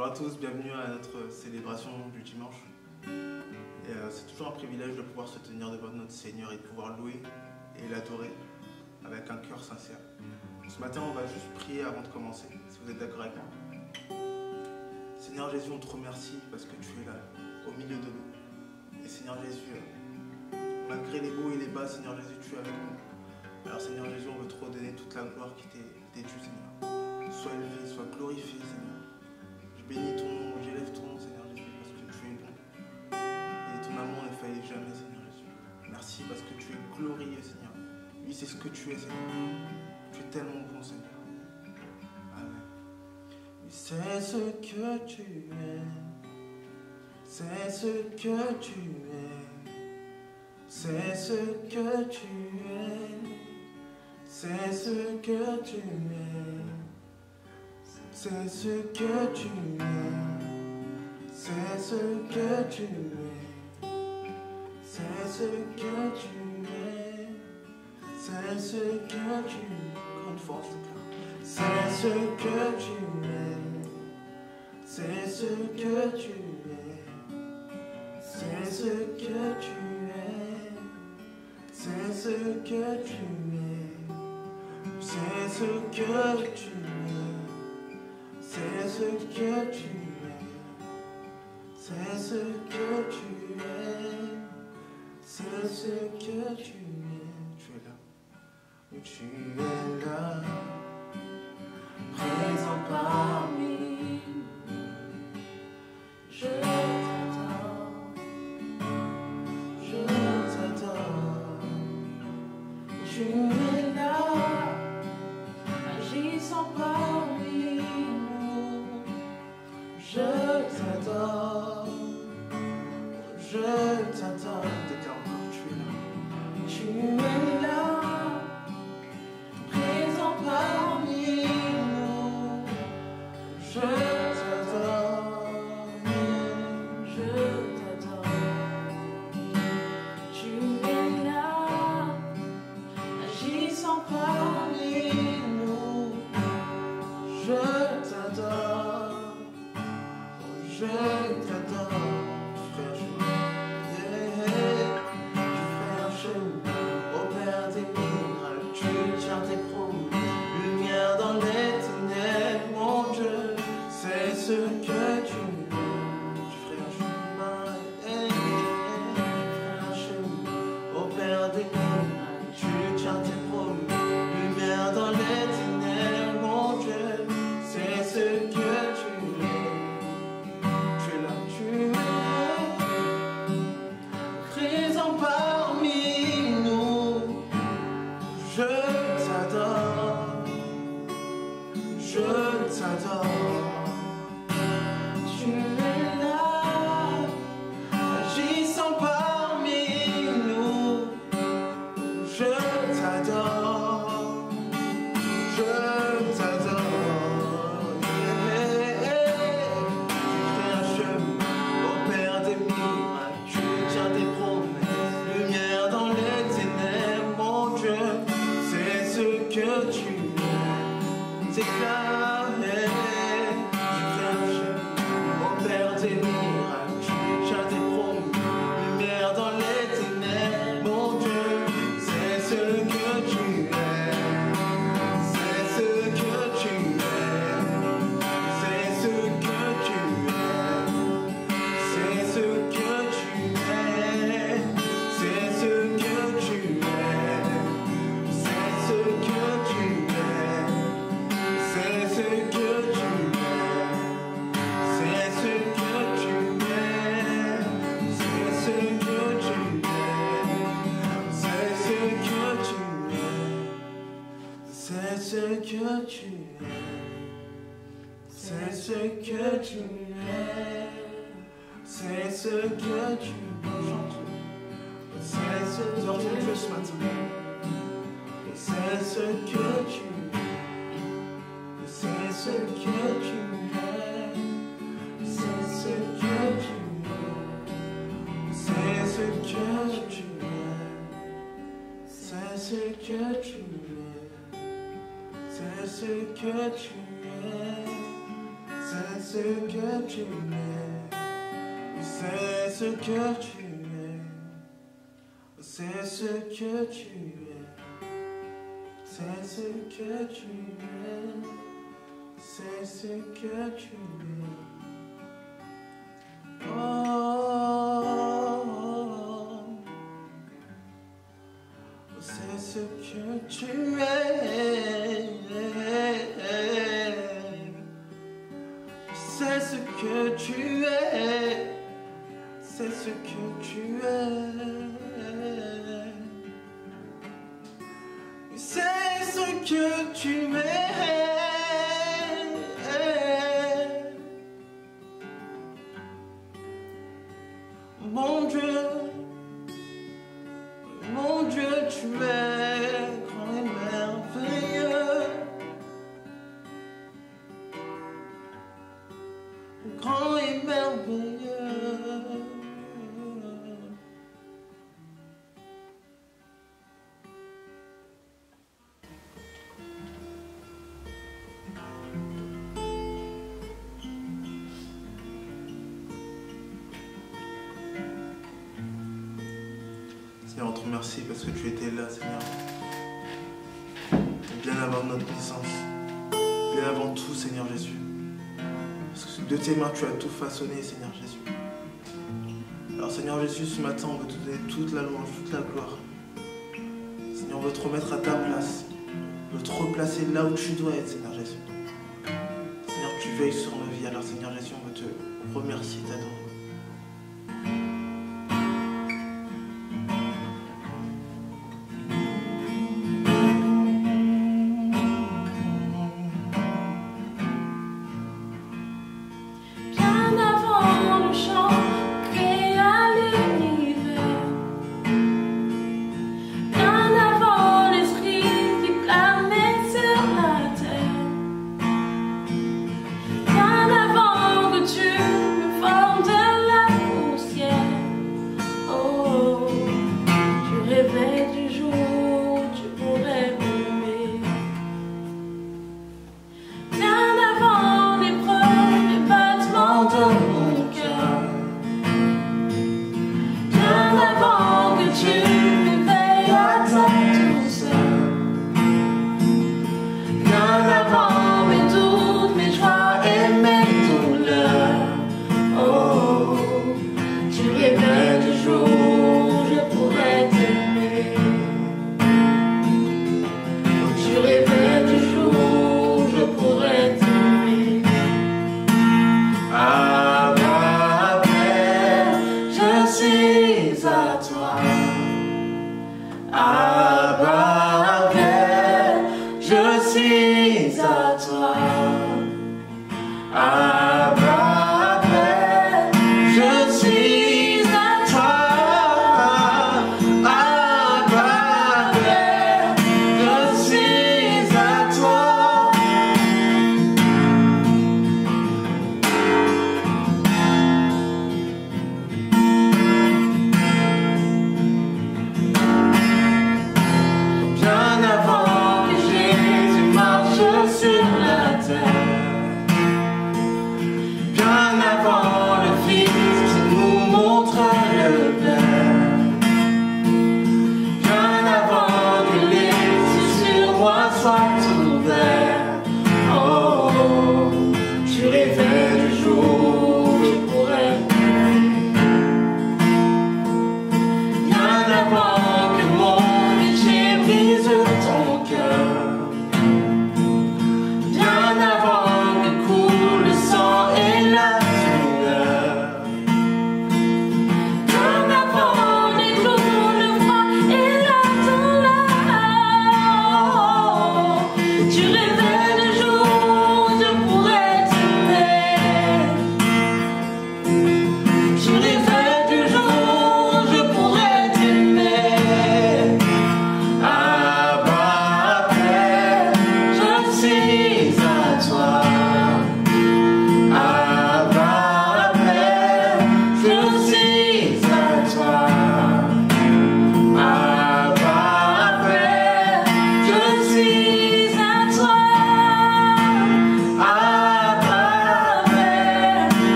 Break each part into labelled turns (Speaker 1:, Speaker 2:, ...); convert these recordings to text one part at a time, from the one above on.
Speaker 1: Bonjour à tous, bienvenue à notre célébration du dimanche. C'est toujours un privilège de pouvoir se tenir devant notre Seigneur et de pouvoir louer et l'adorer avec un cœur sincère. Ce matin, on va juste prier avant de commencer, si vous êtes d'accord avec moi. Seigneur Jésus, on te remercie parce que tu es là, au milieu de nous. Et Seigneur Jésus, malgré les hauts et les bas, Seigneur Jésus, tu es avec nous. Alors Seigneur Jésus, on veut te redonner toute la gloire qui t'est due, Seigneur. Sois élevé, sois glorifié, Seigneur. Je bénis ton nom, j'élève ton nom, Seigneur Jésus, parce que tu es bon. Et ton amour ne faillit jamais, Seigneur Jésus. Merci parce que tu es glorieux, Seigneur. Oui, c'est ce que tu es, Seigneur. Tu es tellement bon, Seigneur. Amen. Oui, c'est ce que tu es. C'est ce que tu es. C'est ce que tu es. C'est ce que tu es. C'est ce que tu es. C'est ce que tu es. C'est ce que tu es. C'est ce que tu es. Encore une fois, c'est ce que tu es. C'est ce que tu es. C'est ce que tu es. C'est ce que tu es. C'est ce que tu es. C'est ce que tu es. C'est ce que tu es. C'est ce que tu es. Tu es là. Oui, tu es là.
Speaker 2: Présent parmi nous. Je t'adore.
Speaker 1: Je t'adore. Tu es là.
Speaker 2: Agissant parmi nous.
Speaker 1: Je t'adore. Je t'adore. Déclare encore, tu es là.
Speaker 2: Tu es là. Présent parmi nous.
Speaker 1: Je t'adore.
Speaker 2: Je t'adore. Tu es là. Agissant parmi nous.
Speaker 1: Je t'adore. Je t'adore. Frère, au Père des miracles, tu tiens tes promesses. Lumière dans les ténèbres, mon Dieu, c'est ce que tu es. Tu ferais un chemin, tu ferais un chemin. Au Père des miracles, tu tiens tes promesses. Lumière dans les ténèbres, mon Dieu, c'est ce que tu es. Tu es là, tu es présent parmi nous. Je t'adore. Je t'adore. Tu es là, agissant parmi nous. Je t'adore. Je t'adore. Tu fais un chemin au Père des miracles. Tu tiens tes promesses. Lumière dans les ténèbres, mon Dieu. C'est ce que tu es. Déclaré. Tu fais un chemin au Père des miracles. Tu tiens tes promesses. Lumière dans les ténèbres, mon Dieu. C'est ce que tu es. C'est ce que tu es. C'est ce que tu es. C'est ce que tu es. C'est ce que tu es. C'est ce que tu es. C'est ce que tu es. C'est ce que tu es. C'est ce que tu es. C'est ce que tu es. C'est ce que tu es. C'est ce que tu es. C'est ce que tu es. C'est ce que tu es ce matin. C'est ce que tu es. C'est ce que tu es. C'est ce que tu es. C'est ce que tu es. C'est ce que tu es. C'est ce que tu es. C'est ce que tu es. C'est ce que tu es. C'est ce que tu es. C'est ce que tu es. C'est ce que tu es. Oh, c'est ce que tu es. C'est ce que tu es. C'est ce que tu es. C'est ce que tu es. Mon Dieu, tu es grand et merveilleux. Grand et merveilleux. Seigneur, on te remercie parce que tu étais là, Seigneur. Bien avant notre naissance. Bien avant tout, Seigneur Jésus. Parce que de tes mains, tu as tout façonné, Seigneur Jésus. Alors, Seigneur Jésus, ce matin, on veut te donner toute la louange, toute la gloire. Seigneur, on veut te remettre à ta place. On veut te replacer là où tu dois être, Seigneur Jésus. Seigneur, tu veilles sur nos vies. Alors, Seigneur Jésus, on veut te remercier, t'adorer.
Speaker 2: Bien avant que tu me formes de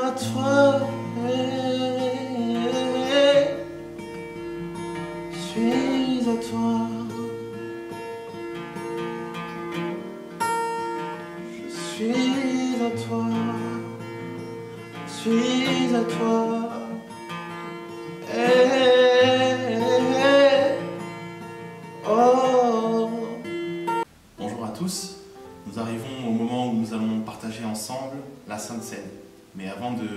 Speaker 1: à toi. Je suis à toi. Je suis à toi. Je suis à toi. Oh.
Speaker 3: Bonjour à tous, nous arrivons au moment où nous allons partager ensemble la Sainte Seine. Mais avant de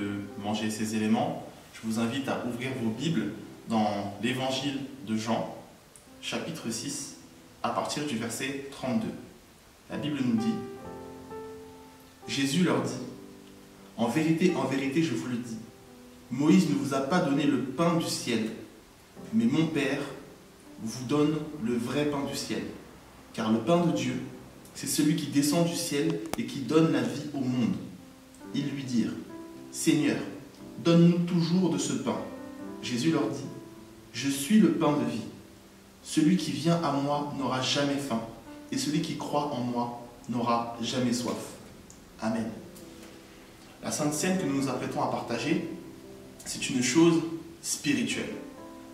Speaker 3: manger ces éléments, je vous invite à ouvrir vos Bibles dans l'Évangile de Jean, chapitre 6, à partir du verset 32. La Bible nous dit, Jésus leur dit, en vérité, je vous le dis, Moïse ne vous a pas donné le pain du ciel, mais mon Père vous donne le vrai pain du ciel. Car le pain de Dieu, c'est celui qui descend du ciel et qui donne la vie au monde. Ils lui dirent, Seigneur, donne-nous toujours de ce pain. Jésus leur dit, je suis le pain de vie. Celui qui vient à moi n'aura jamais faim, et celui qui croit en moi n'aura jamais soif. Amen. La Sainte Seine que nous nous apprêtons à partager, c'est une chose spirituelle.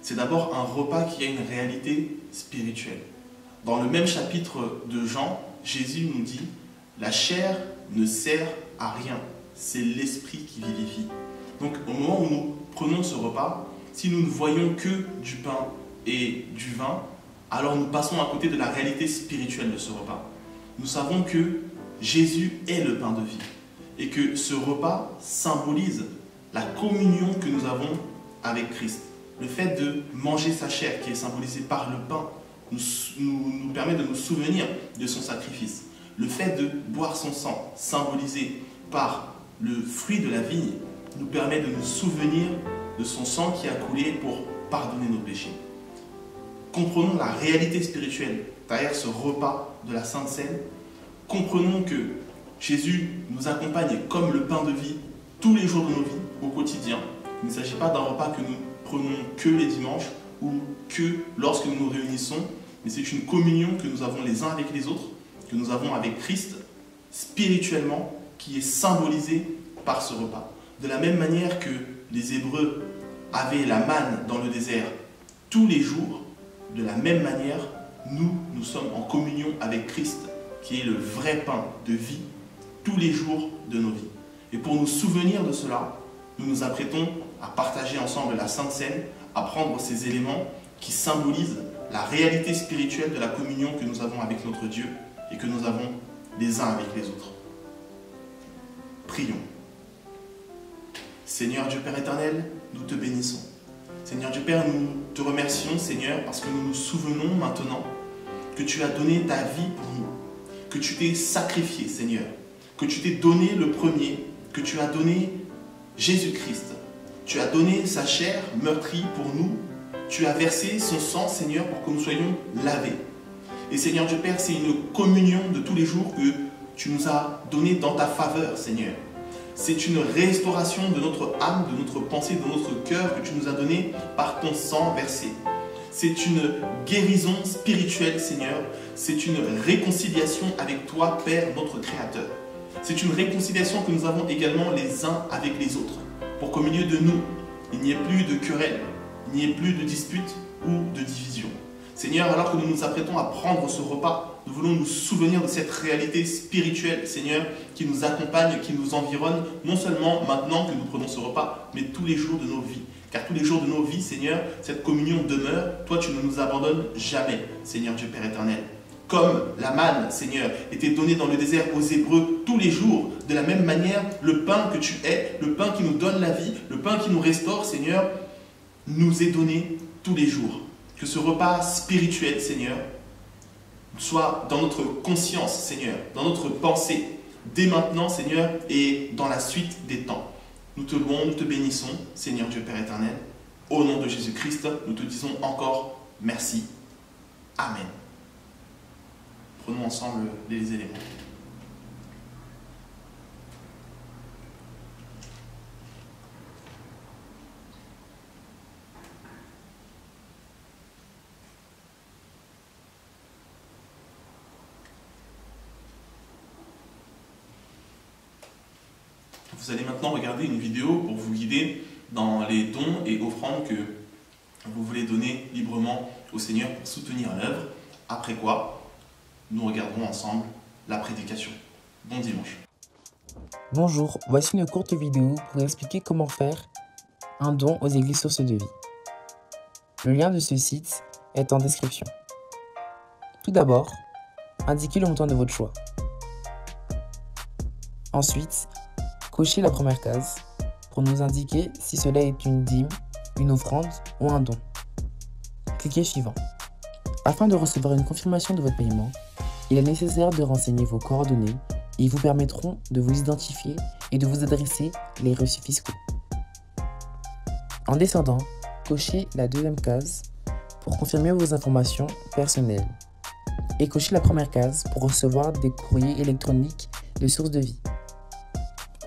Speaker 3: C'est d'abord un repas qui a une réalité spirituelle. Dans le même chapitre de Jean, Jésus nous dit « La chair ne sert à rien, c'est l'esprit qui vivifie. » Donc au moment où nous prenons ce repas, si nous ne voyons que du pain et du vin, alors nous passons à côté de la réalité spirituelle de ce repas. Nous savons que Jésus est le pain de vie et que ce repas symbolise la communion que nous avons avec Christ. Le fait de manger sa chair qui est symbolisée par le pain nous permet de nous souvenir de son sacrifice. Le fait de boire son sang, symbolisé par le fruit de la vigne, nous permet de nous souvenir de son sang qui a coulé pour pardonner nos péchés. Comprenons la réalité spirituelle derrière ce repas de la Sainte Seine. Comprenons que Jésus nous accompagne comme le pain de vie tous les jours de nos vies, au quotidien. Il ne s'agit pas d'un repas que nous prenons que les dimanches ou que lorsque nous nous réunissons, mais c'est une communion que nous avons les uns avec les autres, que nous avons avec Christ, spirituellement, qui est symbolisée par ce repas. De la même manière que les Hébreux avaient la manne dans le désert tous les jours, de la même manière, nous sommes en communion avec Christ, qui est le vrai pain de vie, tous les jours de nos vies. Et pour nous souvenir de cela, nous nous apprêtons à partager ensemble la Sainte Seine, à prendre ces éléments qui symbolisent la réalité spirituelle de la communion que nous avons avec notre Dieu et que nous avons les uns avec les autres. Prions. Seigneur Dieu Père éternel, nous te bénissons. Seigneur Dieu Père, nous te remercions, Seigneur, parce que nous nous souvenons maintenant que tu as donné ta vie pour nous, que tu t'es sacrifié, Seigneur, que tu t'es donné le premier, que tu as donné Jésus-Christ. Tu as donné sa chair meurtrie pour nous. Tu as versé son sang, Seigneur, pour que nous soyons lavés. Et Seigneur Dieu Père, c'est une communion de tous les jours que tu nous as donnée dans ta faveur, Seigneur. C'est une restauration de notre âme, de notre pensée, de notre cœur que tu nous as donné par ton sang versé. C'est une guérison spirituelle, Seigneur. C'est une réconciliation avec toi, Père, notre Créateur. C'est une réconciliation que nous avons également les uns avec les autres, pour qu'au milieu de nous, il n'y ait plus de querelle, il n'y ait plus de disputes ou de division. Seigneur, alors que nous nous apprêtons à prendre ce repas, nous voulons nous souvenir de cette réalité spirituelle, Seigneur, qui nous accompagne, qui nous environne, non seulement maintenant que nous prenons ce repas, mais tous les jours de nos vies. Car tous les jours de nos vies, Seigneur, cette communion demeure. Toi, tu ne nous abandonnes jamais, Seigneur Dieu Père éternel. Comme la manne, Seigneur, était donnée dans le désert aux Hébreux tous les jours, de la même manière, le pain que tu es, le pain qui nous donne la vie, le pain qui nous restaure, Seigneur, nous est donné tous les jours. Que ce repas spirituel, Seigneur, soit dans notre conscience, Seigneur, dans notre pensée, dès maintenant, Seigneur, et dans la suite des temps. Nous te louons, nous te bénissons, Seigneur Dieu Père éternel. Au nom de Jésus-Christ, nous te disons encore merci. Amen. Prenons ensemble les éléments. Vous allez maintenant regarder une vidéo pour vous guider dans les dons et offrandes que vous voulez donner librement au Seigneur pour soutenir l'œuvre. Après quoi, nous regarderons ensemble la prédication. Bon dimanche.
Speaker 4: Bonjour, voici une courte vidéo pour expliquer comment faire un don aux églises Source de Vie. Le lien de ce site est en description. Tout d'abord, indiquez le montant de votre choix. Ensuite, cochez la première case pour nous indiquer si cela est une dîme, une offrande ou un don. Cliquez suivant. Afin de recevoir une confirmation de votre paiement, il est nécessaire de renseigner vos coordonnées et ils vous permettront de vous identifier et de vous adresser les reçus fiscaux. En descendant, cochez la deuxième case pour confirmer vos informations personnelles et cochez la première case pour recevoir des courriers électroniques de Source de Vie.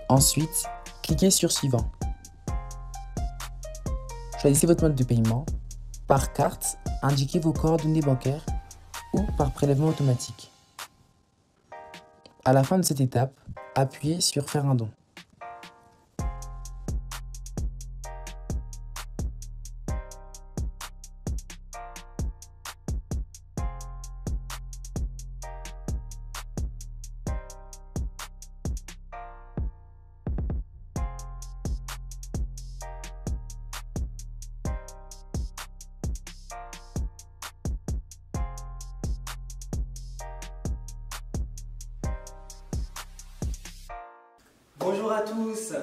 Speaker 4: Ensuite, cliquez sur Suivant. Choisissez votre mode de paiement. Par carte, indiquez vos coordonnées bancaires ou par prélèvement automatique. À la fin de cette étape, appuyez sur Faire un don.
Speaker 5: Bonjour à tous.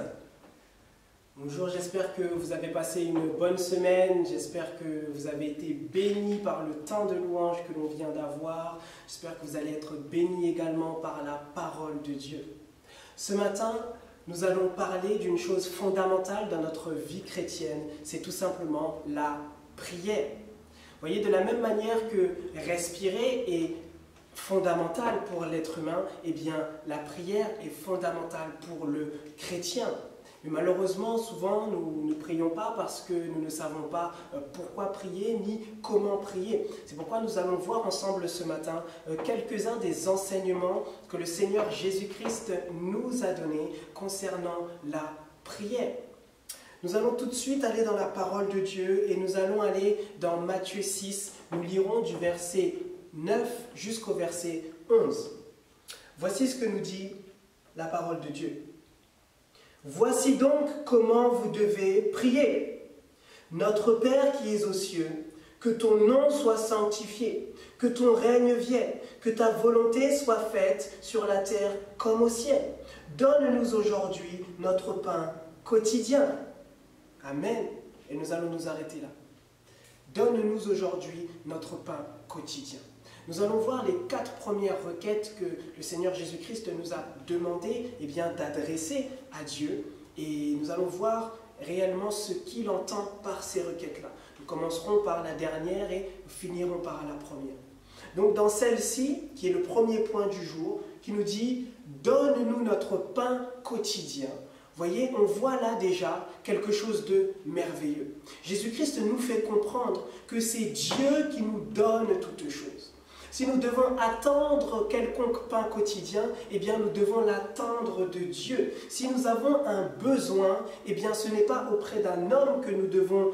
Speaker 5: Bonjour, j'espère que vous avez passé une bonne semaine. J'espère que vous avez été bénis par le temps de louange que l'on vient d'avoir. J'espère que vous allez être bénis également par la parole de Dieu. Ce matin, nous allons parler d'une chose fondamentale dans notre vie chrétienne. C'est tout simplement la prière. Vous voyez, de la même manière que respirer est fondamentale pour l'être humain, eh bien la prière est fondamentale pour le chrétien. Mais malheureusement, souvent, nous ne prions pas parce que nous ne savons pas pourquoi prier ni comment prier. C'est pourquoi nous allons voir ensemble ce matin quelques-uns des enseignements que le Seigneur Jésus-Christ nous a donnés concernant la prière. Nous allons tout de suite aller dans la parole de Dieu et nous allons aller dans Matthieu 6. Nous lirons du verset 9 jusqu'au verset 11. Voici ce que nous dit la parole de Dieu. Voici donc comment vous devez prier. Notre Père qui es aux cieux, que ton nom soit sanctifié, que ton règne vienne, que ta volonté soit faite sur la terre comme au ciel. Donne-nous aujourd'hui notre pain quotidien. Amen. Et nous allons nous arrêter là. Donne-nous aujourd'hui notre pain quotidien. Nous allons voir les 4 premières requêtes que le Seigneur Jésus-Christ nous a demandé d'adresser à Dieu. Et nous allons voir réellement ce qu'il entend par ces requêtes-là. Nous commencerons par la dernière et nous finirons par la première. Donc dans celle-ci, qui est le premier point du jour, qui nous dit « Donne-nous notre pain quotidien ». Vous voyez, on voit là déjà quelque chose de merveilleux. Jésus-Christ nous fait comprendre que c'est Dieu qui nous donne toutes choses. Si nous devons attendre quelconque pain quotidien, eh bien nous devons l'attendre de Dieu. Si nous avons un besoin, eh bien ce n'est pas auprès d'un homme que nous devons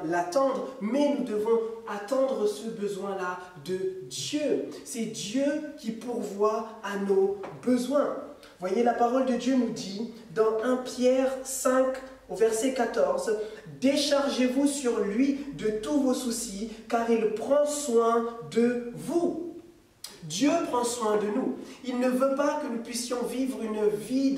Speaker 5: l'attendre, mais nous devons attendre ce besoin-là de Dieu. C'est Dieu qui pourvoit à nos besoins. Voyez, la parole de Dieu nous dit dans 1 Pierre 5, au verset 14, « Déchargez-vous sur lui de tous vos soucis, car il prend soin de vous. » Dieu prend soin de nous. Il ne veut pas que nous puissions vivre une vie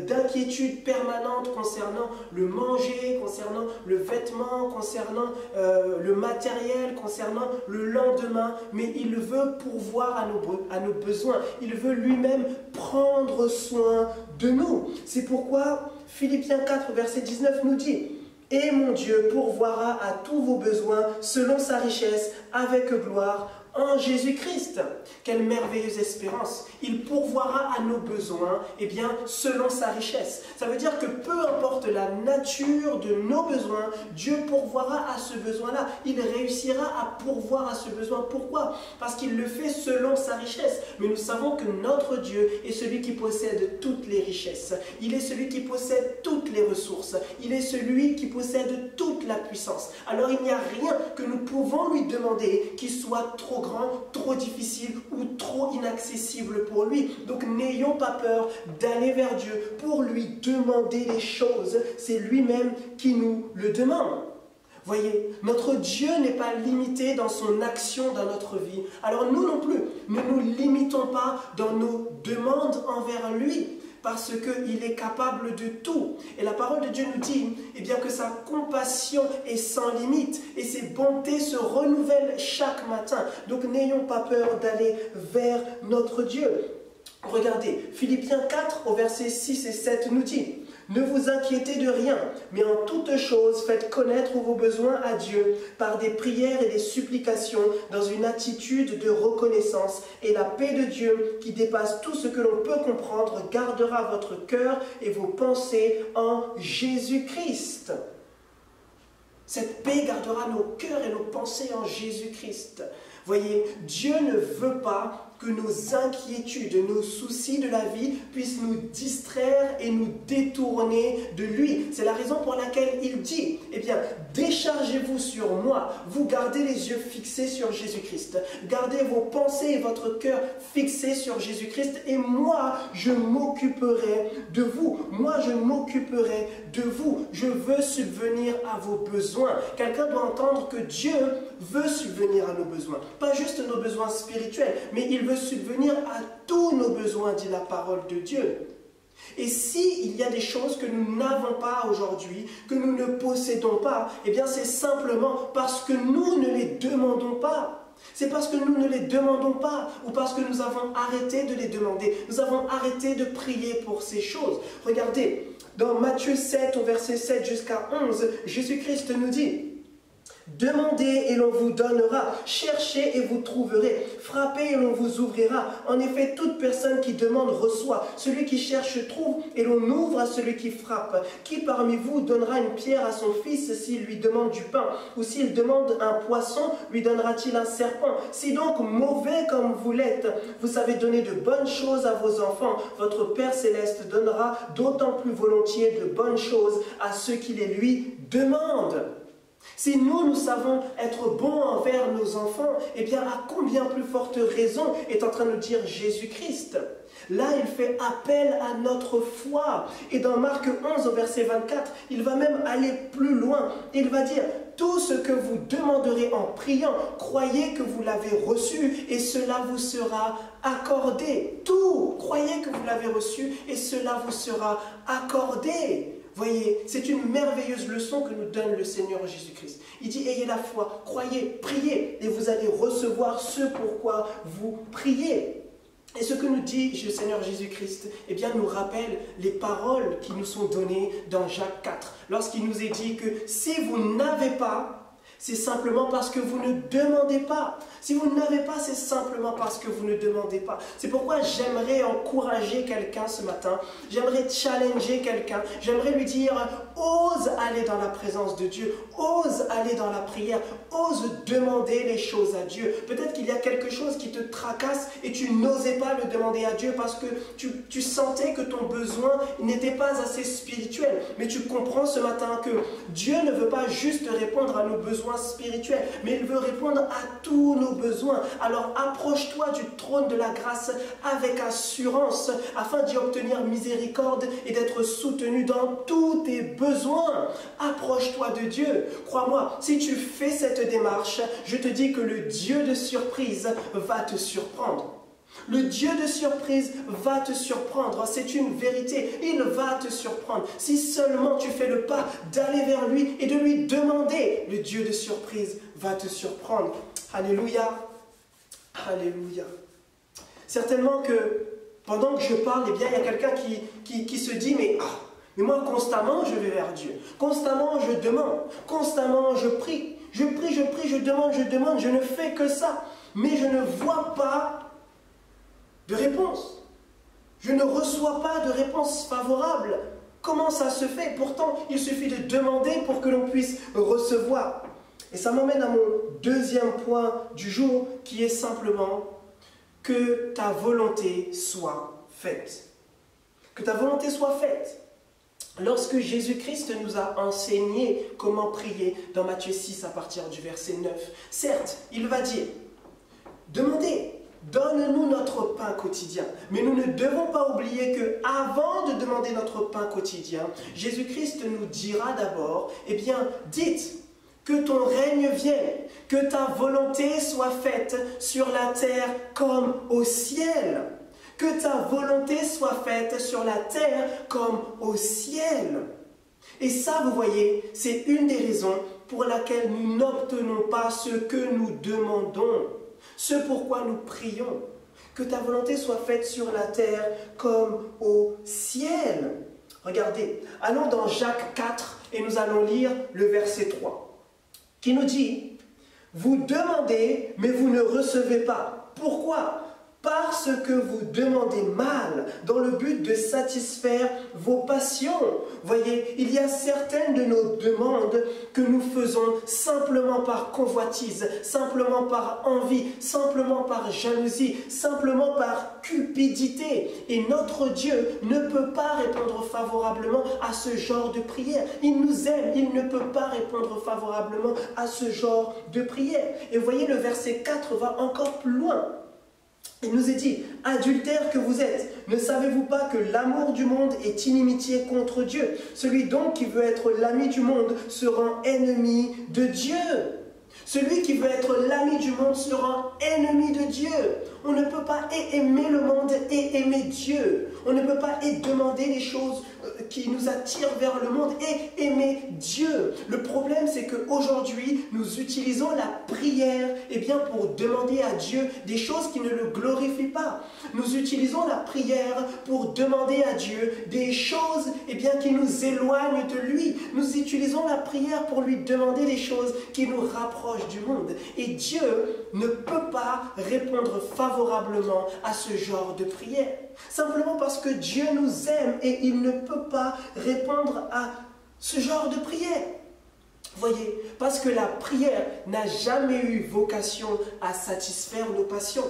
Speaker 5: d'inquiétude permanente concernant le manger, concernant le vêtement, concernant le matériel, concernant le lendemain, mais il veut pourvoir à nos besoins. Il veut lui-même prendre soin de nous. C'est pourquoi Philippiens 4, verset 19 nous dit « Et mon Dieu pourvoira à tous vos besoins selon sa richesse avec gloire en Jésus-Christ. Quelle merveilleuse espérance. Il pourvoira à nos besoins, eh bien, selon sa richesse. Ça veut dire que peu importe la nature de nos besoins, Dieu pourvoira à ce besoin-là. Il réussira à pourvoir à ce besoin. Pourquoi? Parce qu'il le fait selon sa richesse. Mais nous savons que notre Dieu est celui qui possède toutes les richesses. Il est celui qui possède toutes les ressources. Il est celui qui possède toute la puissance. Alors il n'y a rien que nous pouvons lui demander qui soit trop grand, trop difficile ou trop inaccessible pour lui. Donc n'ayons pas peur d'aller vers Dieu pour lui demander les choses. C'est lui-même qui nous le demande. Voyez, notre Dieu n'est pas limité dans son action dans notre vie. Alors nous non plus, ne nous limitons pas dans nos demandes envers lui, parce qu'il est capable de tout. Et la parole de Dieu nous dit eh bien, que sa compassion est sans limite et ses bontés se renouvellent chaque matin. Donc n'ayons pas peur d'aller vers notre Dieu. Regardez, Philippiens 4 au verset 6 et 7 nous dit: ne vous inquiétez de rien, mais en toutes choses faites connaître vos besoins à Dieu par des prières et des supplications dans une attitude de reconnaissance. Et la paix de Dieu, qui dépasse tout ce que l'on peut comprendre, gardera votre cœur et vos pensées en Jésus-Christ. Cette paix gardera nos cœurs et nos pensées en Jésus-Christ. Voyez, Dieu ne veut pas que nos inquiétudes, nos soucis de la vie puissent nous distraire et nous détourner de lui. C'est la raison pour laquelle il dit, eh bien, déchargez-vous sur moi, vous gardez les yeux fixés sur Jésus-Christ, gardez vos pensées et votre cœur fixés sur Jésus-Christ, et moi, je m'occuperai de vous. Moi, je m'occuperai de vous. Je veux subvenir à vos besoins. Quelqu'un doit entendre que Dieu veut subvenir à nos besoins. Pas juste nos besoins spirituels, mais il veut subvenir à tous nos besoins, dit la parole de Dieu. Et s'il y a des choses que nous n'avons pas aujourd'hui, que nous ne possédons pas, eh bien c'est simplement parce que nous ne les demandons pas. C'est parce que nous ne les demandons pas ou parce que nous avons arrêté de les demander. Nous avons arrêté de prier pour ces choses. Regardez, dans Matthieu 7 au verset 7 jusqu'à 11, Jésus-Christ nous dit: demandez et l'on vous donnera, cherchez et vous trouverez, frappez et l'on vous ouvrira. En effet, toute personne qui demande reçoit, celui qui cherche trouve, et l'on ouvre à celui qui frappe. Qui parmi vous donnera une pierre à son fils s'il lui demande du pain? Ou s'il demande un poisson, lui donnera-t-il un serpent? Si donc, mauvais comme vous l'êtes, vous savez donner de bonnes choses à vos enfants, votre Père Céleste donnera d'autant plus volontiers de bonnes choses à ceux qui les lui demandent. Si nous savons être bons envers nos enfants, eh bien à combien plus forte raison est en train de dire Jésus-Christ? Là, il fait appel à notre foi. Et dans Marc 11 au verset 24, il va même aller plus loin. Il va dire: tout ce que vous demanderez en priant, croyez que vous l'avez reçu et cela vous sera accordé. Tout, croyez que vous l'avez reçu et cela vous sera accordé. Voyez, c'est une merveilleuse leçon que nous donne le Seigneur Jésus-Christ. Il dit: ayez la foi, croyez, priez, et vous allez recevoir ce pourquoi vous priez. Et ce que nous dit le Seigneur Jésus-Christ, eh bien, nous rappelle les paroles qui nous sont données dans Jacques 4, lorsqu'il nous est dit que si vous n'avez pas, c'est simplement parce que vous ne demandez pas. Si vous n'avez pas, c'est simplement parce que vous ne demandez pas. C'est pourquoi j'aimerais encourager quelqu'un ce matin. J'aimerais challenger quelqu'un. J'aimerais lui dire: ose aller dans la présence de Dieu. Ose aller dans la prière. Ose demander les choses à Dieu. Peut-être qu'il y a quelque chose qui te tracasse et tu n'osais pas le demander à Dieu parce que tu sentais que ton besoin n'était pas assez spirituel. Mais tu comprends ce matin que Dieu ne veut pas juste répondre à nos besoins spirituels, mais il veut répondre à tous nos besoins. Alors approche-toi du trône de la grâce avec assurance afin d'y obtenir miséricorde et d'être soutenu dans tous tes besoins. Approche-toi de Dieu. Crois-moi, si tu fais cette démarche, je te dis que le Dieu de surprise va te surprendre. Le Dieu de surprise va te surprendre, c'est une vérité, il va te surprendre. Si seulement tu fais le pas d'aller vers lui et de lui demander, le Dieu de surprise va te surprendre. Alléluia, alléluia. Certainement que pendant que je parle, eh bien, il y a quelqu'un qui se dit: Mais moi, constamment, je vais vers Dieu. Constamment, je demande. Constamment, je prie. Je prie, je demande, je ne fais que ça. Mais je ne vois pas de réponse. Je ne reçois pas de réponse favorable. Comment ça se fait? Pourtant, il suffit de demander pour que l'on puisse recevoir. Et ça m'emmène à mon deuxième point du jour, qui est simplement que ta volonté soit faite. Que ta volonté soit faite. Lorsque Jésus-Christ nous a enseigné comment prier dans Matthieu 6 à partir du verset 9, certes, il va dire, demandez, donne-nous notre pain quotidien. Mais nous ne devons pas oublier que avant de demander notre pain quotidien, Jésus-Christ nous dira d'abord, eh bien, dites que ton règne vienne, que ta volonté soit faite sur la terre comme au ciel. Que ta volonté soit faite sur la terre comme au ciel. Et ça, vous voyez, c'est une des raisons pour laquelle nous n'obtenons pas ce que nous demandons, ce pourquoi nous prions. Que ta volonté soit faite sur la terre comme au ciel. Regardez, allons dans Jacques 4 et nous allons lire le verset 3, qui nous dit, « Vous demandez, mais vous ne recevez pas. Pourquoi ? Parce que vous demandez mal, dans le but de satisfaire vos passions. » Voyez, il y a certaines de nos demandes que nous faisons simplement par convoitise, simplement par envie, simplement par jalousie, simplement par cupidité. Et notre Dieu ne peut pas répondre favorablement à ce genre de prière. Il nous aime, il ne peut pas répondre favorablement à ce genre de prière. Et voyez, le verset 4 va encore plus loin. Il nous est dit, « Adultères que vous êtes, ne savez-vous pas que l'amour du monde est inimitié contre Dieu? Celui donc qui veut être l'ami du monde se rend ennemi de Dieu. » Celui qui veut être l'ami du monde se rend ennemi de Dieu. On ne peut pas aimer le monde et aimer Dieu. On ne peut pas demander les choses qui nous attirent vers le monde et aimer Dieu. Le problème, c'est qu'aujourd'hui, nous utilisons la prière pour demander à Dieu des choses qui ne le glorifient pas. Nous utilisons la prière pour demander à Dieu des choses qui nous éloignent de lui. Nous utilisons la prière pour lui demander des choses qui nous rapprochent du monde. Et Dieu ne peut pas répondre favorablement à ce genre de prière. Simplement parce que Dieu nous aime et il ne peut pas répondre à ce genre de prière. Voyez, parce que la prière n'a jamais eu vocation à satisfaire nos passions.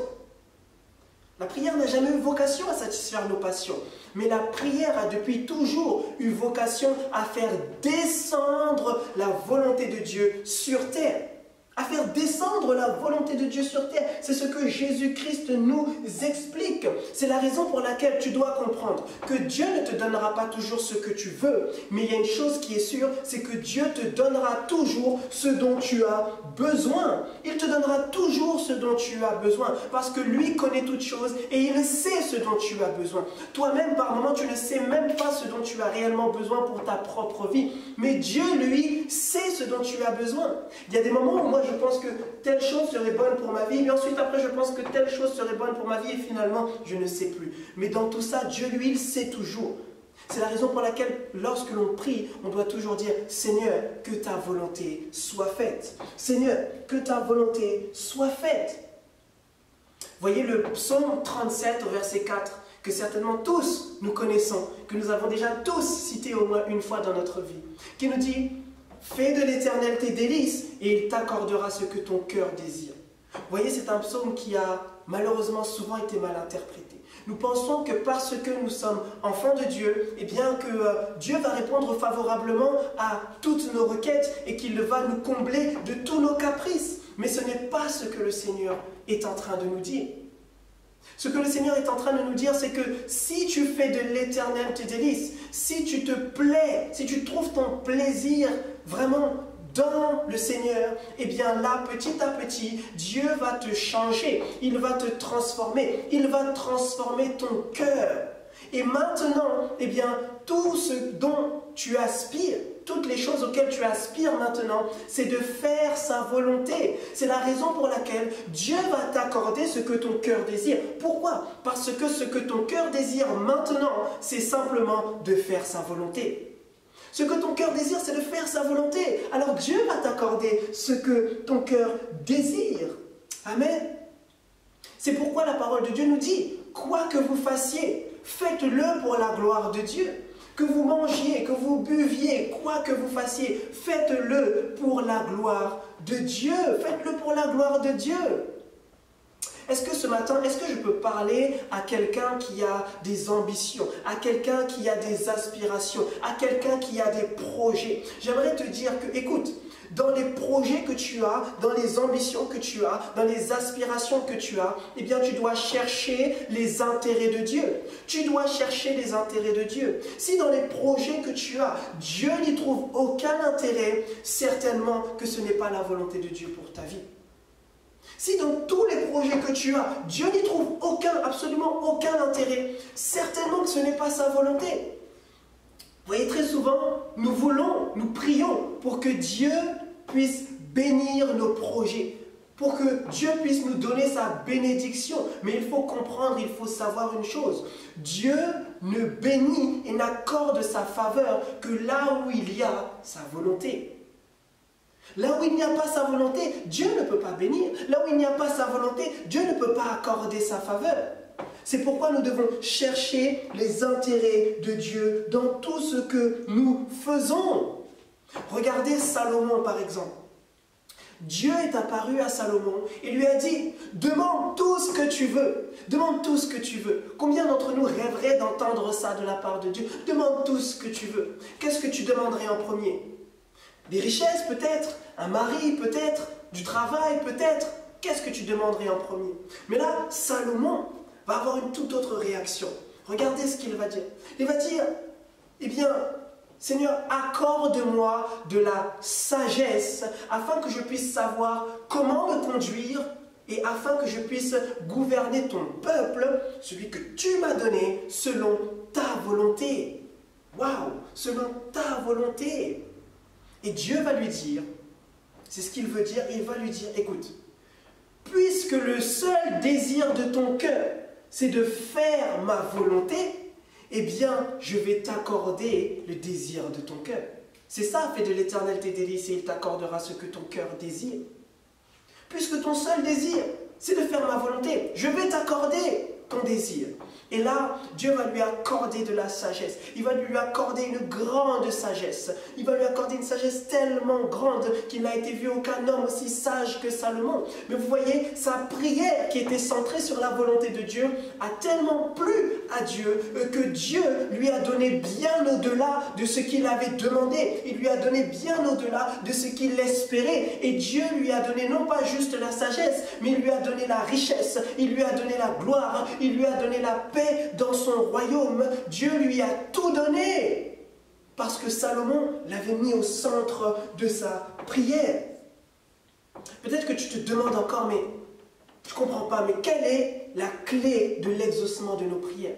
Speaker 5: La prière n'a jamais eu vocation à satisfaire nos passions. Mais la prière a depuis toujours eu vocation à faire descendre la volonté de Dieu sur terre. À faire descendre la volonté de Dieu sur terre. C'est ce que Jésus-Christ nous explique. C'est la raison pour laquelle tu dois comprendre que Dieu ne te donnera pas toujours ce que tu veux. Mais il y a une chose qui est sûre, c'est que Dieu te donnera toujours ce dont tu as besoin. Il te donnera toujours ce dont tu as besoin. Parce que lui connaît toutes choses et il sait ce dont tu as besoin. Toi-même, par moments, tu ne sais même pas ce dont tu as réellement besoin pour ta propre vie. Mais Dieu, lui, sait ce dont tu as besoin. Il y a des moments où moi, je pense que telle chose serait bonne pour ma vie, mais ensuite après je pense que telle chose serait bonne pour ma vie et finalement je ne sais plus. Mais dans tout ça, Dieu lui, il sait toujours. C'est la raison pour laquelle lorsque l'on prie, on doit toujours dire « Seigneur, que ta volonté soit faite. Seigneur, que ta volonté soit faite. » Voyez le psaume 37 au verset 4, que certainement tous nous connaissons, que nous avons déjà tous cité au moins une fois dans notre vie, qui nous dit « Fais de l'Éternel tes délices et il t'accordera ce que ton cœur désire. » Vous voyez, c'est un psaume qui a malheureusement souvent été mal interprété. Nous pensons que parce que nous sommes enfants de Dieu, que Dieu va répondre favorablement à toutes nos requêtes et qu'il va nous combler de tous nos caprices. Mais ce n'est pas ce que le Seigneur est en train de nous dire. Ce que le Seigneur est en train de nous dire, c'est que si tu fais de l'Éternel tes délices, si tu te plais, si tu trouves ton plaisir vraiment dans le Seigneur, là, petit à petit, Dieu va te changer, il va te transformer, il va transformer ton cœur. Et maintenant, tout ce dont tu aspires, toutes les choses auxquelles tu aspires maintenant, c'est de faire sa volonté. C'est la raison pour laquelle Dieu va t'accorder ce que ton cœur désire. Pourquoi? Parce que ce que ton cœur désire maintenant, c'est simplement de faire sa volonté. Ce que ton cœur désire, c'est de faire sa volonté. Alors Dieu va t'accorder ce que ton cœur désire. Amen. C'est pourquoi la parole de Dieu nous dit, quoi que vous fassiez, faites-le pour la gloire de Dieu. Que vous mangiez, que vous buviez, quoi que vous fassiez, faites-le pour la gloire de Dieu. Faites-le pour la gloire de Dieu. Est-ce que ce matin, est-ce que je peux parler à quelqu'un qui a des ambitions, à quelqu'un qui a des aspirations, à quelqu'un qui a des projets? J'aimerais te dire que, écoute, dans les projets que tu as, dans les ambitions que tu as, dans les aspirations que tu as, eh bien tu dois chercher les intérêts de Dieu. Tu dois chercher les intérêts de Dieu. Si dans les projets que tu as, Dieu n'y trouve aucun intérêt, certainement que ce n'est pas la volonté de Dieu pour ta vie. Si dans tous les projets que tu as, Dieu n'y trouve absolument aucun intérêt, certainement que ce n'est pas sa volonté. Vous voyez, très souvent, nous prions pour que Dieu puisse bénir nos projets, pour que Dieu puisse nous donner sa bénédiction. Mais il faut comprendre, il faut savoir une chose. Dieu ne bénit et n'accorde sa faveur que là où il y a sa volonté. Là où il n'y a pas sa volonté, Dieu ne peut pas bénir. Là où il n'y a pas sa volonté, Dieu ne peut pas accorder sa faveur. C'est pourquoi nous devons chercher les intérêts de Dieu dans tout ce que nous faisons. Regardez Salomon par exemple. Dieu est apparu à Salomon et lui a dit, demande tout ce que tu veux. Demande tout ce que tu veux. Combien d'entre nous rêveraient d'entendre ça de la part de Dieu? Demande tout ce que tu veux. Qu'est-ce que tu demanderais en premier? Des richesses peut-être, un mari peut-être, du travail peut-être. Qu'est-ce que tu demanderais en premier? Mais là, Salomon va avoir une toute autre réaction. Regardez ce qu'il va dire. Il va dire, eh bien, Seigneur, accorde-moi de la sagesse afin que je puisse savoir comment me conduire et afin que je puisse gouverner ton peuple, celui que tu m'as donné, selon ta volonté. Waouh, selon ta volonté. Et Dieu va lui dire, c'est ce qu'il veut dire, il va lui dire, écoute, puisque le seul désir de ton cœur, c'est de faire ma volonté, eh bien, je vais t'accorder le désir de ton cœur. C'est ça, fais de l'Éternel tes délices et il t'accordera ce que ton cœur désire. Puisque ton seul désir, c'est de faire ma volonté, je vais t'accorder ton désir. Et là, Dieu va lui accorder de la sagesse. Il va lui accorder une grande sagesse. Il va lui accorder une sagesse tellement grande qu'il n'a été vu aucun homme aussi sage que Salomon. Mais vous voyez, sa prière qui était centrée sur la volonté de Dieu a tellement plu à Dieu que Dieu lui a donné bien au-delà de ce qu'il avait demandé. Il lui a donné bien au-delà de ce qu'il espérait. Et Dieu lui a donné non pas juste la sagesse, mais il lui a donné la richesse, il lui a donné la gloire, il lui a donné la paix dans son royaume. Dieu lui a tout donné parce que Salomon l'avait mis au centre de sa prière. Peut-être que tu te demandes encore, mais je ne comprends pas, mais quelle est la clé de l'exaucement de nos prières?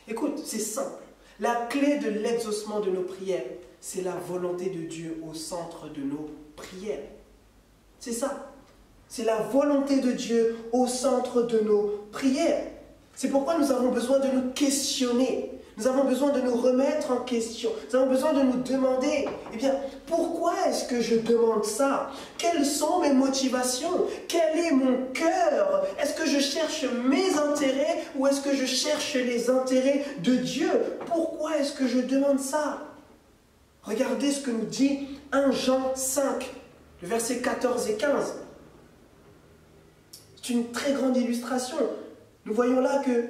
Speaker 5: Écoute, c'est simple. La clé de l'exaucement de nos prières, c'est la volonté de Dieu au centre de nos prières. C'est ça. C'est la volonté de Dieu au centre de nos prières. C'est pourquoi nous avons besoin de nous questionner. Nous avons besoin de nous remettre en question. Nous avons besoin de nous demander, eh bien, pourquoi est-ce que je demande ça? Quelles sont mes motivations? Quel est mon cœur? Est-ce que je cherche mes intérêts ou est-ce que je cherche les intérêts de Dieu? Pourquoi est-ce que je demande ça? Regardez ce que nous dit 1 Jean 5, le verset 14 et 15. C'est une très grande illustration. Nous voyons là que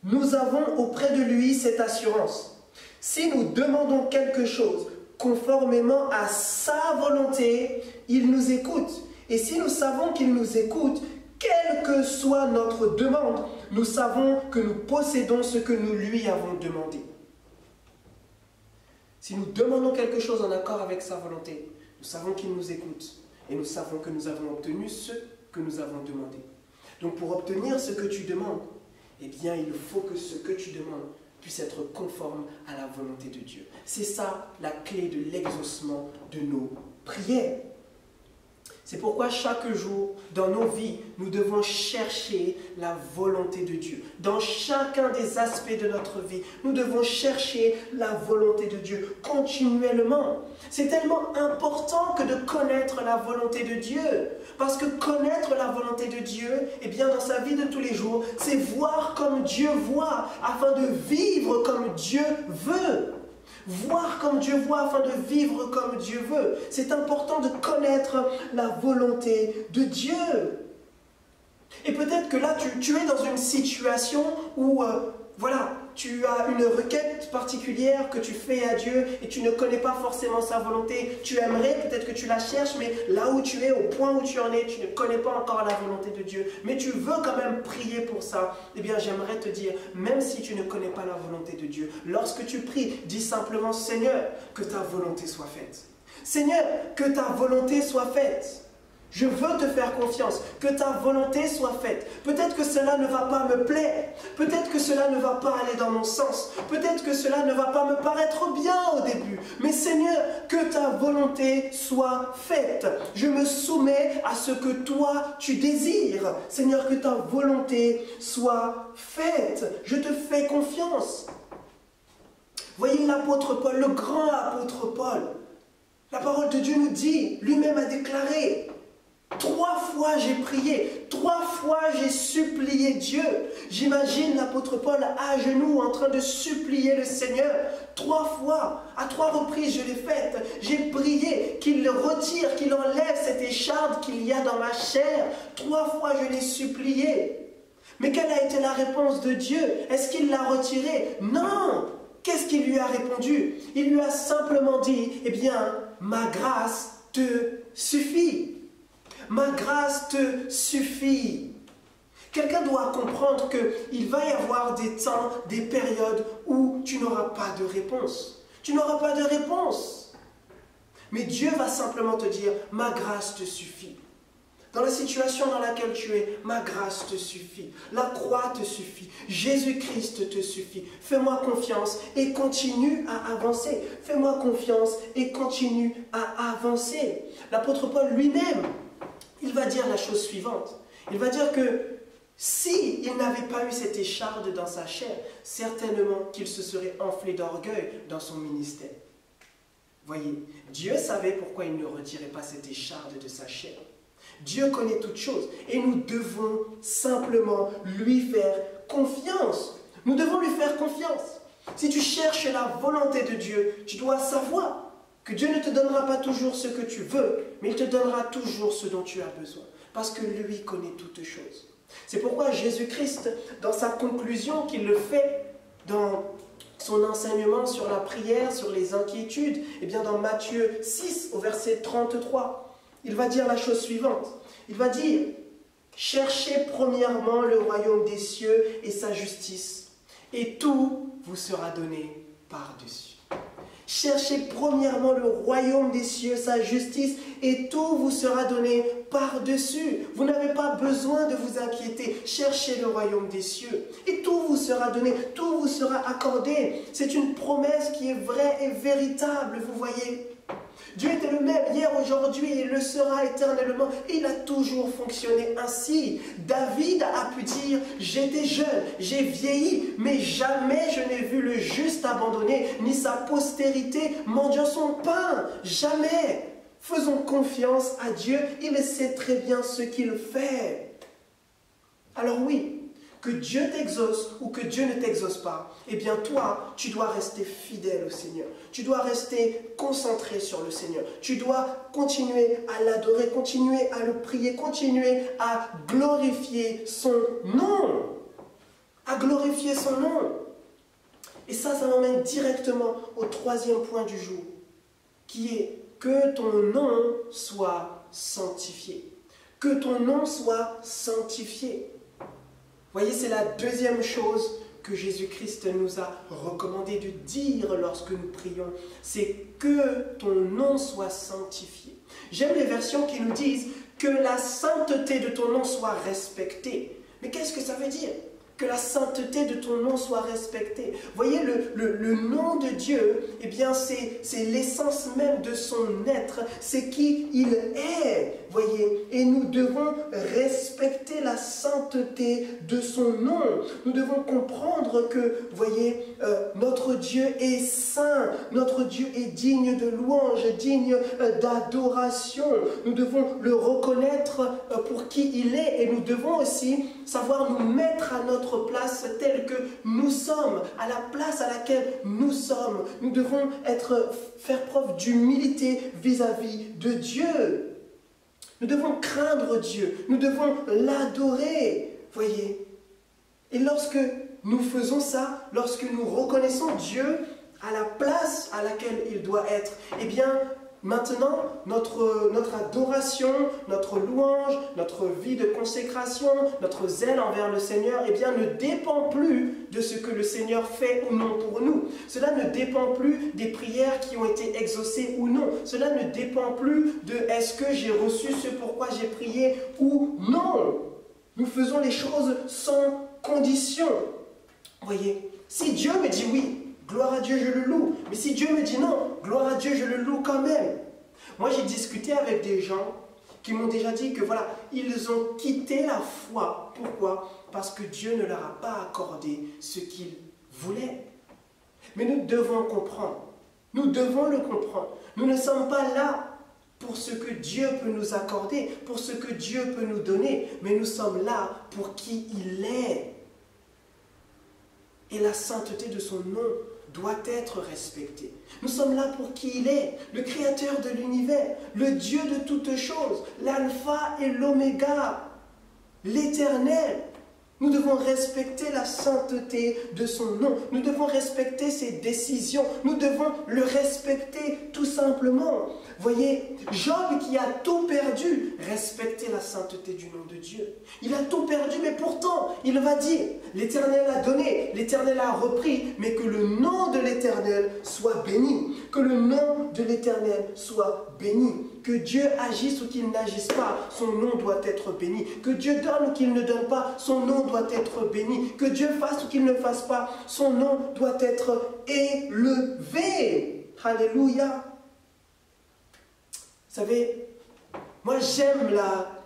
Speaker 5: nous avons auprès de lui cette assurance. Si nous demandons quelque chose conformément à sa volonté, il nous écoute. Et si nous savons qu'il nous écoute, quelle que soit notre demande, nous savons que nous possédons ce que nous lui avons demandé. Si nous demandons quelque chose en accord avec sa volonté, nous savons qu'il nous écoute. Et nous savons que nous avons obtenu ce que nous avons demandé. Donc pour obtenir ce que tu demandes, eh bien il faut que ce que tu demandes puisse être conforme à la volonté de Dieu. C'est ça la clé de l'exaucement de nos prières. C'est pourquoi chaque jour, dans nos vies, nous devons chercher la volonté de Dieu. Dans chacun des aspects de notre vie, nous devons chercher la volonté de Dieu continuellement. C'est tellement important que de connaître la volonté de Dieu. Parce que connaître la volonté de Dieu, eh bien, dans sa vie de tous les jours, c'est voir comme Dieu voit, afin de vivre comme Dieu veut. Voir comme Dieu voit afin de vivre comme Dieu veut. C'est important de connaître la volonté de Dieu. Et peut-être que là, tu es dans une situation où, voilà, tu as une requête particulière que tu fais à Dieu et tu ne connais pas forcément sa volonté. Tu aimerais, peut-être que tu la cherches, mais là où tu es, au point où tu en es, tu ne connais pas encore la volonté de Dieu. Mais tu veux quand même prier pour ça. Eh bien, j'aimerais te dire, même si tu ne connais pas la volonté de Dieu, lorsque tu pries, dis simplement, Seigneur, que ta volonté soit faite. Seigneur, que ta volonté soit faite. Je veux te faire confiance, que ta volonté soit faite. Peut-être que cela ne va pas me plaire, peut-être que cela ne va pas aller dans mon sens, peut-être que cela ne va pas me paraître bien au début. Mais Seigneur, que ta volonté soit faite. Je me soumets à ce que toi tu désires. Seigneur, que ta volonté soit faite. Je te fais confiance. Voyez l'apôtre Paul, le grand apôtre Paul. La parole de Dieu nous dit, lui-même a déclaré, 3 fois j'ai prié, 3 fois j'ai supplié Dieu. J'imagine l'apôtre Paul à genoux en train de supplier le Seigneur. 3 fois, à 3 reprises je l'ai faite. J'ai prié qu'il retire, qu'il enlève cette écharde qu'il y a dans ma chair. 3 fois je l'ai supplié. Mais quelle a été la réponse de Dieu? Est-ce qu'il l'a retiré? Non! Qu'est-ce qu'il lui a répondu? Il lui a simplement dit, eh bien, ma grâce te suffit. Ma grâce te suffit. Quelqu'un doit comprendre qu'il va y avoir des temps, des périodes où tu n'auras pas de réponse. Tu n'auras pas de réponse. Mais Dieu va simplement te dire, ma grâce te suffit. Dans la situation dans laquelle tu es, ma grâce te suffit. La croix te suffit. Jésus-Christ te suffit. Fais-moi confiance et continue à avancer. Fais-moi confiance et continue à avancer. L'apôtre Paul lui-même, il va dire la chose suivante. Il va dire que s'il n'avait pas eu cette écharde dans sa chair, certainement qu'il se serait enflé d'orgueil dans son ministère. Voyez, Dieu savait pourquoi il ne retirait pas cette écharde de sa chair. Dieu connaît toutes choses et nous devons simplement lui faire confiance. Nous devons lui faire confiance. Si tu cherches la volonté de Dieu, tu dois savoir que Dieu ne te donnera pas toujours ce que tu veux, mais il te donnera toujours ce dont tu as besoin, parce que lui connaît toutes choses. C'est pourquoi Jésus-Christ, dans sa conclusion qu'il le fait dans son enseignement sur la prière, sur les inquiétudes, et bien dans Matthieu 6, au verset 33, il va dire la chose suivante. Il va dire, cherchez premièrement le royaume des cieux et sa justice, et tout vous sera donné par-dessus. Cherchez premièrement le royaume des cieux, sa justice, et tout vous sera donné par-dessus. Vous n'avez pas besoin de vous inquiéter. Cherchez le royaume des cieux, et tout vous sera donné, tout vous sera accordé. C'est une promesse qui est vraie et véritable, vous voyez. Dieu était le même hier, aujourd'hui, et le sera éternellement. Il a toujours fonctionné ainsi. David a pu dire, j'étais jeune, j'ai vieilli, mais jamais je n'ai vu le juste abandonné, ni sa postérité mendiant son pain. Jamais. Faisons confiance à Dieu, il sait très bien ce qu'il fait. Alors oui, que Dieu t'exauce ou que Dieu ne t'exauce pas, eh bien toi, tu dois rester fidèle au Seigneur. Tu dois rester concentré sur le Seigneur. Tu dois continuer à l'adorer, continuer à le prier, continuer à glorifier son nom. À glorifier son nom. Et ça m'emmène directement au 3e point du jour, qui est que ton nom soit sanctifié. Que ton nom soit sanctifié. Voyez, c'est la 2e chose que Jésus-Christ nous a recommandé de dire lorsque nous prions. C'est que ton nom soit sanctifié. J'aime les versions qui nous disent que la sainteté de ton nom soit respectée. Mais qu'est-ce que ça veut dire? Que la sainteté de ton nom soit respectée. Voyez, le nom de Dieu, eh bien, c'est l'essence même de son être. C'est qui il est. Voyez, et nous devons respecter la sainteté de son nom. Nous devons comprendre que, voyez, notre Dieu est saint. Notre Dieu est digne de louange, digne d'adoration. Nous devons le reconnaître pour qui il est. Et nous devons aussi savoir nous mettre à notre place telle que nous sommes, à la place à laquelle nous sommes. Nous devons faire preuve d'humilité vis-à-vis de Dieu. Nous devons craindre Dieu. Nous devons l'adorer. Voyez. Et lorsque nous faisons ça, lorsque nous reconnaissons Dieu à la place à laquelle il doit être, eh bien, maintenant, notre adoration, notre louange, notre vie de consécration, notre zèle envers le Seigneur, eh bien, ne dépend plus de ce que le Seigneur fait ou non pour nous. Cela ne dépend plus des prières qui ont été exaucées ou non. Cela ne dépend plus de est-ce que j'ai reçu ce pourquoi j'ai prié ou non. Nous faisons les choses sans condition. Voyez, si Dieu me dit oui, gloire à Dieu, je le loue. Mais si Dieu me dit non, gloire à Dieu, je le loue quand même. Moi, j'ai discuté avec des gens qui m'ont déjà dit que voilà, ils ont quitté la foi. Pourquoi? Parce que Dieu ne leur a pas accordé ce qu'ils voulaient. Mais nous devons comprendre. Nous devons le comprendre. Nous ne sommes pas là pour ce que Dieu peut nous accorder, pour ce que Dieu peut nous donner, mais nous sommes là pour qui il est. Et la sainteté de son nom doit être respectée. Nous sommes là pour qui il est, le créateur de l'univers, le Dieu de toutes choses, l'alpha et l'oméga, l'éternel. Nous devons respecter la sainteté de son nom. Nous devons respecter ses décisions. Nous devons le respecter tout simplement. Voyez, Job qui a tout perdu, respectait la sainteté du nom de Dieu. Il a tout perdu, mais pourtant, il va dire, l'Éternel a donné, l'Éternel a repris, mais que le nom de l'Éternel soit béni. Que le nom de l'Éternel soit béni. Que Dieu agisse ou qu'il n'agisse pas, son nom doit être béni. Que Dieu donne ou qu'il ne donne pas, son nom doit être béni. Que Dieu fasse ou qu'il ne fasse pas, son nom doit être élevé. Alléluia. Vous savez, moi j'aime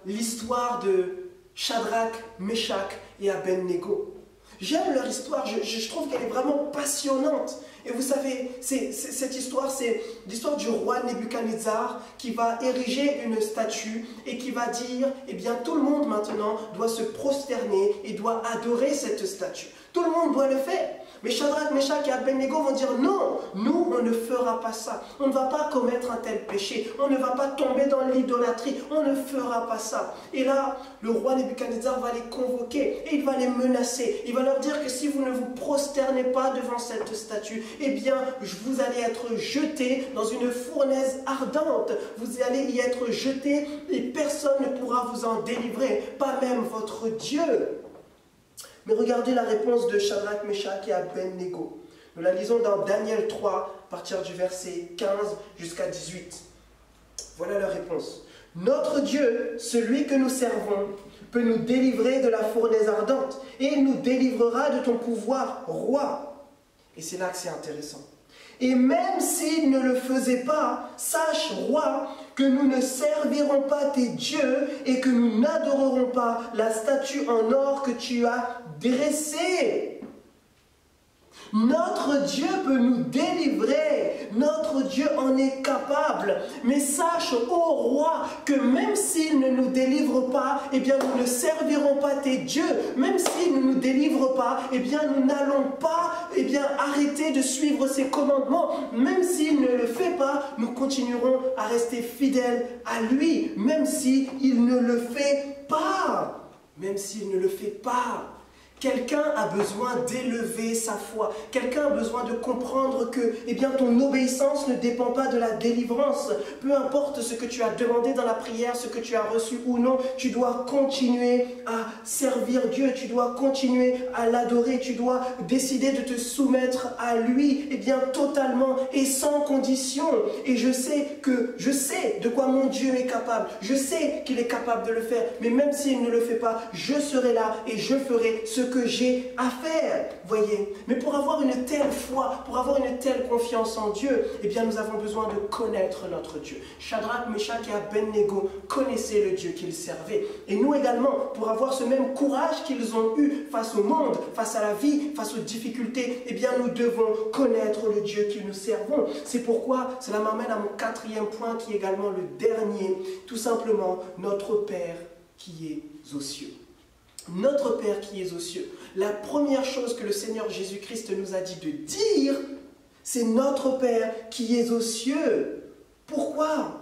Speaker 5: l'histoire de Shadrach, Meshach et Abednego. J'aime leur histoire, je trouve qu'elle est vraiment passionnante. Et vous savez, cette histoire, c'est l'histoire du roi Nebuchadnezzar qui va ériger une statue et qui va dire, eh bien tout le monde maintenant doit se prosterner et doit adorer cette statue. Tout le monde doit le faire. Mais Shadrach, Meshach et Abednego vont dire non, nous on ne fera pas ça. On ne va pas commettre un tel péché. On ne va pas tomber dans l'idolâtrie. On ne fera pas ça. Et là, le roi Nebuchadnezzar va les convoquer et il va les menacer. Il va leur dire que si vous ne vous prosternez pas devant cette statue, eh bien vous allez être jetés dans une fournaise ardente. Vous allez y être jetés et personne ne pourra vous en délivrer, pas même votre Dieu. Mais regardez la réponse de Shadrach, Meshach et Abednego. Nous la lisons dans Daniel 3, à partir du verset 15 jusqu'à 18. Voilà leur réponse. Notre Dieu, celui que nous servons, peut nous délivrer de la fournaise ardente, et il nous délivrera de ton pouvoir, roi. Et c'est là que c'est intéressant. Et même s'il ne le faisait pas, sache, roi, que nous ne servirons pas tes dieux et que nous n'adorerons pas la statue en or que tu as dressée. Notre Dieu peut nous délivrer, notre Dieu en est capable. Mais sache, ô roi, que même s'il ne nous délivre pas, eh bien nous ne servirons pas tes dieux. Même s'il ne nous délivre pas, eh bien nous n'allons pas arrêter de suivre ses commandements. Même s'il ne le fait pas, nous continuerons à rester fidèles à lui. Même s'il ne le fait pas. Même s'il ne le fait pas. Quelqu'un a besoin d'élever sa foi. Quelqu'un a besoin de comprendre que ton obéissance ne dépend pas de la délivrance. Peu importe ce que tu as demandé dans la prière, ce que tu as reçu ou non, tu dois continuer à servir Dieu. Tu dois continuer à l'adorer. Tu dois décider de te soumettre à lui totalement et sans condition. Et je sais de quoi mon Dieu est capable. Je sais qu'il est capable de le faire. Mais même s'il ne le fait pas, je serai là et je ferai ce que j'ai à faire, voyez. Mais pour avoir une telle foi, pour avoir une telle confiance en Dieu, eh bien nous avons besoin de connaître notre Dieu. Shadrach, Meshach et Abednego connaissaient le Dieu qu'ils servaient. Et nous également, pour avoir ce même courage qu'ils ont eu face au monde, face à la vie, face aux difficultés, eh bien nous devons connaître le Dieu que nous servons. C'est pourquoi cela m'amène à mon quatrième point qui est également le dernier, tout simplement notre Père qui est aux cieux. Notre Père qui est aux cieux. La première chose que le Seigneur Jésus-Christ nous a dit de dire, c'est notre Père qui est aux cieux. Pourquoi?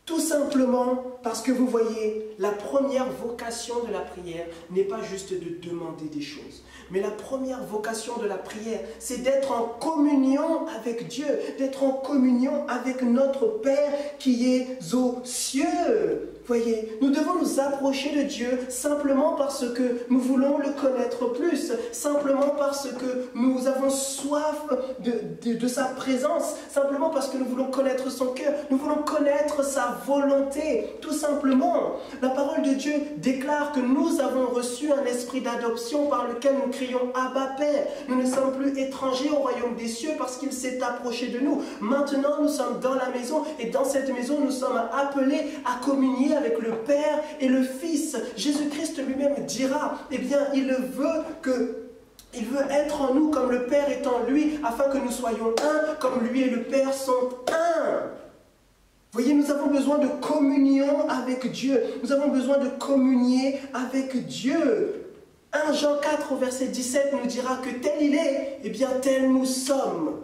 Speaker 5: Tout simplement parce que vous voyez, la première vocation de la prière n'est pas juste de demander des choses. Mais la première vocation de la prière, c'est d'être en communion avec Dieu, d'être en communion avec notre Père qui est aux cieux. Voyez, nous devons nous approcher de Dieu simplement parce que nous voulons le connaître plus, simplement parce que nous avons soif de sa présence, simplement parce que nous voulons connaître son cœur, nous voulons connaître sa volonté, tout simplement. La parole de Dieu déclare que nous avons reçu un esprit d'adoption par lequel nous crions Abba Père. Nous ne sommes plus étrangers au royaume des cieux parce qu'il s'est approché de nous. Maintenant, nous sommes dans la maison et dans cette maison, nous sommes appelés à communier avec le Père et le Fils. Jésus-Christ lui-même dira, eh bien, il veut être en nous comme le Père est en lui, afin que nous soyons un, comme lui et le Père sont un. Voyez, nous avons besoin de communion avec Dieu. Nous avons besoin de communier avec Dieu. 1 Jean 4 au verset 17 nous dira que tel il est, eh bien tel nous sommes.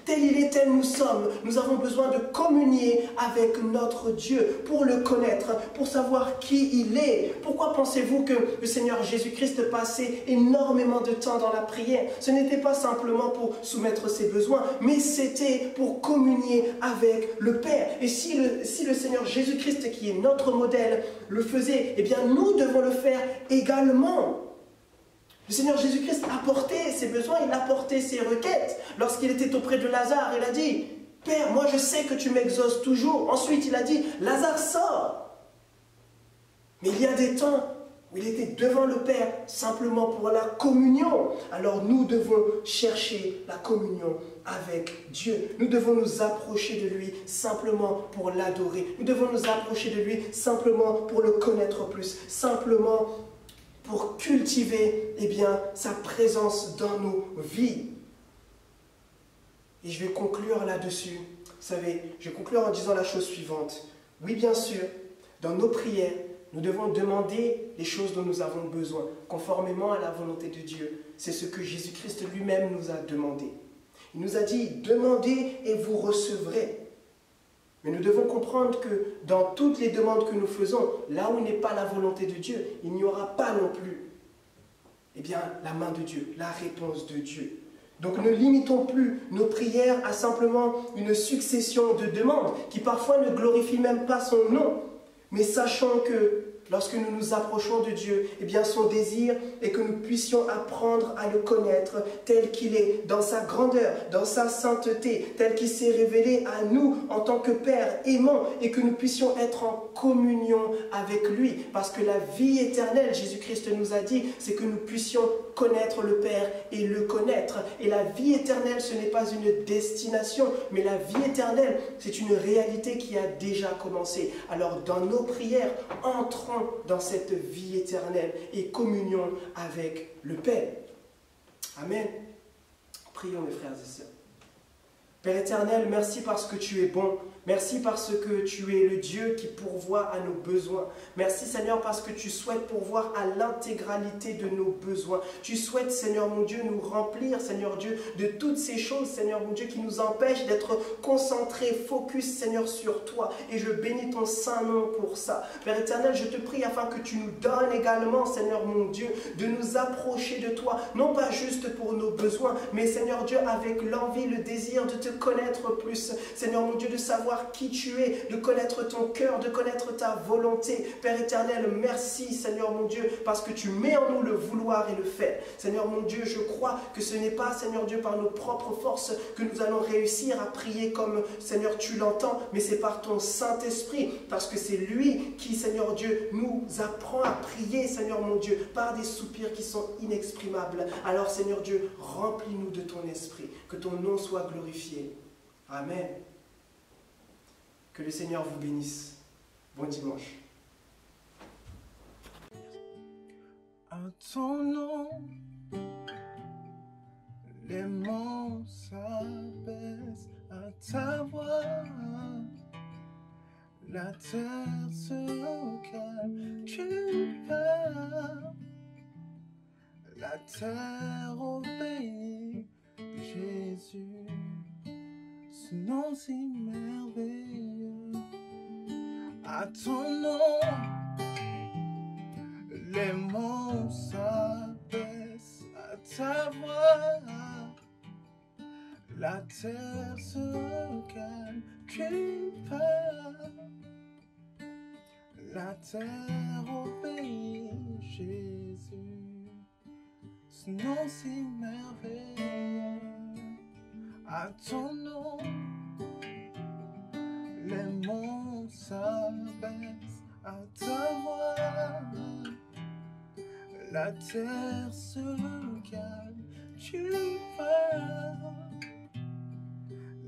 Speaker 5: Tel il est, tel nous sommes. Nous avons besoin de communier avec notre Dieu pour le connaître, pour savoir qui il est. Pourquoi pensez-vous que le Seigneur Jésus-Christ passait énormément de temps dans la prière? Ce n'était pas simplement pour soumettre ses besoins, mais c'était pour communier avec le Père. Et si le Seigneur Jésus-Christ, qui est notre modèle, le faisait, eh bien nous devons le faire également. Le Seigneur Jésus-Christ apportait ses besoins, il apportait ses requêtes. Lorsqu'il était auprès de Lazare, il a dit « Père, moi je sais que tu m'exauces toujours. » Ensuite, il a dit « Lazare, sort !» Mais il y a des temps où il était devant le Père simplement pour la communion. Alors nous devons chercher la communion avec Dieu. Nous devons nous approcher de lui simplement pour l'adorer. Nous devons nous approcher de lui simplement pour le connaître plus, simplement pour cultiver sa présence dans nos vies. Et je vais conclure là-dessus. Vous savez, je vais conclure en disant la chose suivante. Oui, bien sûr, dans nos prières, nous devons demander les choses dont nous avons besoin, conformément à la volonté de Dieu. C'est ce que Jésus-Christ lui-même nous a demandé. Il nous a dit, demandez et vous recevrez. Mais nous devons comprendre que dans toutes les demandes que nous faisons, là où n'est pas la volonté de Dieu, il n'y aura pas non plus la main de Dieu, la réponse de Dieu. Donc ne limitons plus nos prières à simplement une succession de demandes qui parfois ne glorifient même pas son nom. Mais sachons que lorsque nous nous approchons de Dieu, son désir est que nous puissions apprendre à le connaître tel qu'il est, dans sa grandeur, dans sa sainteté, tel qu'il s'est révélé à nous en tant que Père aimant, et que nous puissions être en communion avec lui. Parce que la vie éternelle, Jésus-Christ nous a dit, c'est que nous puissions connaître le Père et le connaître. Et la vie éternelle, ce n'est pas une destination, mais la vie éternelle, c'est une réalité qui a déjà commencé. Alors dans nos prières, entrons dans cette vie éternelle et communion avec le Père. Amen. Prions mes frères et sœurs. Père éternel, merci parce que tu es bon. Merci parce que tu es le Dieu qui pourvoit à nos besoins. Merci Seigneur parce que tu souhaites pourvoir à l'intégralité de nos besoins. Tu souhaites Seigneur mon Dieu nous remplir Seigneur Dieu de toutes ces choses Seigneur mon Dieu qui nous empêchent d'être concentrés, focus Seigneur sur toi. Et je bénis ton saint nom pour ça. Père éternel, je te prie afin que tu nous donnes également Seigneur mon Dieu de nous approcher de toi. Non pas juste pour nos besoins, mais Seigneur Dieu avec l'envie, le désir de te connaître plus. Seigneur mon Dieu, de savoir savoir qui tu es, de connaître ton cœur, de connaître ta volonté. Père éternel, merci Seigneur mon Dieu, parce que tu mets en nous le vouloir et le faire. Seigneur mon Dieu, je crois que ce n'est pas, Seigneur Dieu, par nos propres forces que nous allons réussir à prier comme, Seigneur, tu l'entends, mais c'est par ton Saint-Esprit, parce que c'est lui qui, Seigneur Dieu, nous apprend à prier, Seigneur mon Dieu, par des soupirs qui sont inexprimables. Alors, Seigneur Dieu, remplis-nous de ton esprit, que ton nom soit glorifié. Amen. Que le Seigneur vous bénisse. Bon dimanche.
Speaker 1: À ton nom, les monts s'abaissent à ta voix. La terre se calme, tu parles. La terre obéit, Jésus, ce nom si merveilleux. À ton nom, les monts s'abaissent à ta voix. La terre se calme, tu parles. La terre obéit, Jésus, ce nom si merveilleux. À ton nom, les monts s'abaissent à ta voix. La terre se calme, tu parles.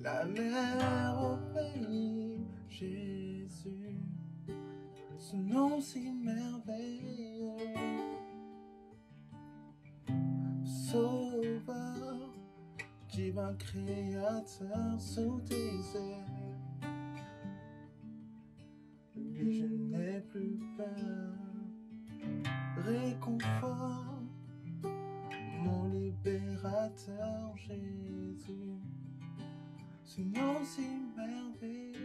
Speaker 1: La mer obéit, Jésus, ce nom si merveilleux. Sauveur, divin créateur sous tes ailes. Oui, je n'ai plus peur. Réconfort, mon libérateur Jésus, ce nom si merveilleux.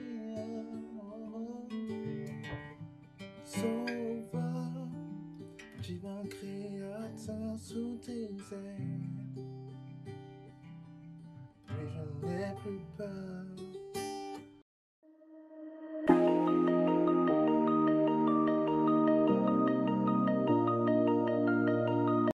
Speaker 1: Sauveur, divin créateur sous tes ailes. Mais je n'ai plus peur.